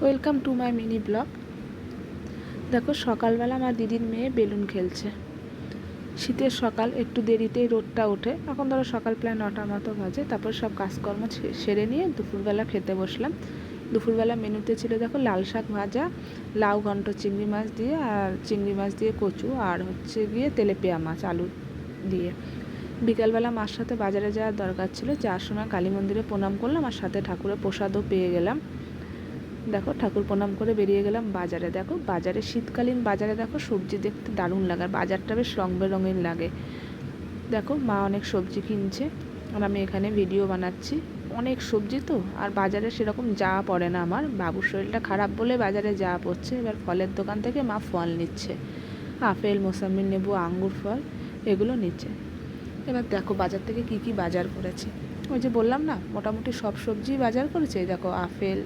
Welcome to my mini blog. দেখো সকালবেলা আমার দিদির মেয়ে বেলুন খেলছে। শীতের সকাল, একটু দেরিতেই রোদটা ওঠে। এখন ধরো সকাল প্রায় 9টার মতো বাজে। তারপর সব কাজকর্ম সেরে নিয়ে দুপুরবেলা খেতে বসলাম। দুপুরবেলা মেনুতে ছিল দেখো লাল শাক ভাজা, লাউ ঘন্ট চিংড়ি মাছ দিয়ে, আর চিংড়ি মাছ দিয়ে কচু, আর হচ্ছে গিয়ে তেলেপিয়া মাছ আলু দিয়ে। বিকালবেলা মার সাথে বাজারে যাওয়ার দরকার ছিল। যাওয়ার সময় কালী মন্দিরে প্রণাম করলাম, আর সাথে ঠাকুরের প্রসাদও পেয়ে গেলাম। দেখো ঠাকুর প্রণাম করে বেরিয়ে গেলাম বাজারে। দেখো বাজারে, শীতকালীন বাজারে দেখো সবজি দেখতে দারুণ লাগে, আর বাজারটা বেশ রং বেরঙের লাগে। দেখো মা অনেক সবজি কিনছে, আর আমি এখানে ভিডিও বানাচ্ছি। অনেক সবজি তো, আর বাজারে সেরকম যাওয়া পড়ে না আমার। বাবুর শরীরটা খারাপ বলে বাজারে যাওয়া পড়ছে। এবার ফলের দোকান থেকে মা ফল নিচ্ছে, আপেল, মোসাম্বি, লেবু, আঙ্গুর ফল এগুলো নিচ্ছে। এবার দেখো বাজার থেকে কি কি বাজার করেছে। ওই যে বললাম না, মোটামুটি সব সবজি বাজার করেছে। দেখো আপেল,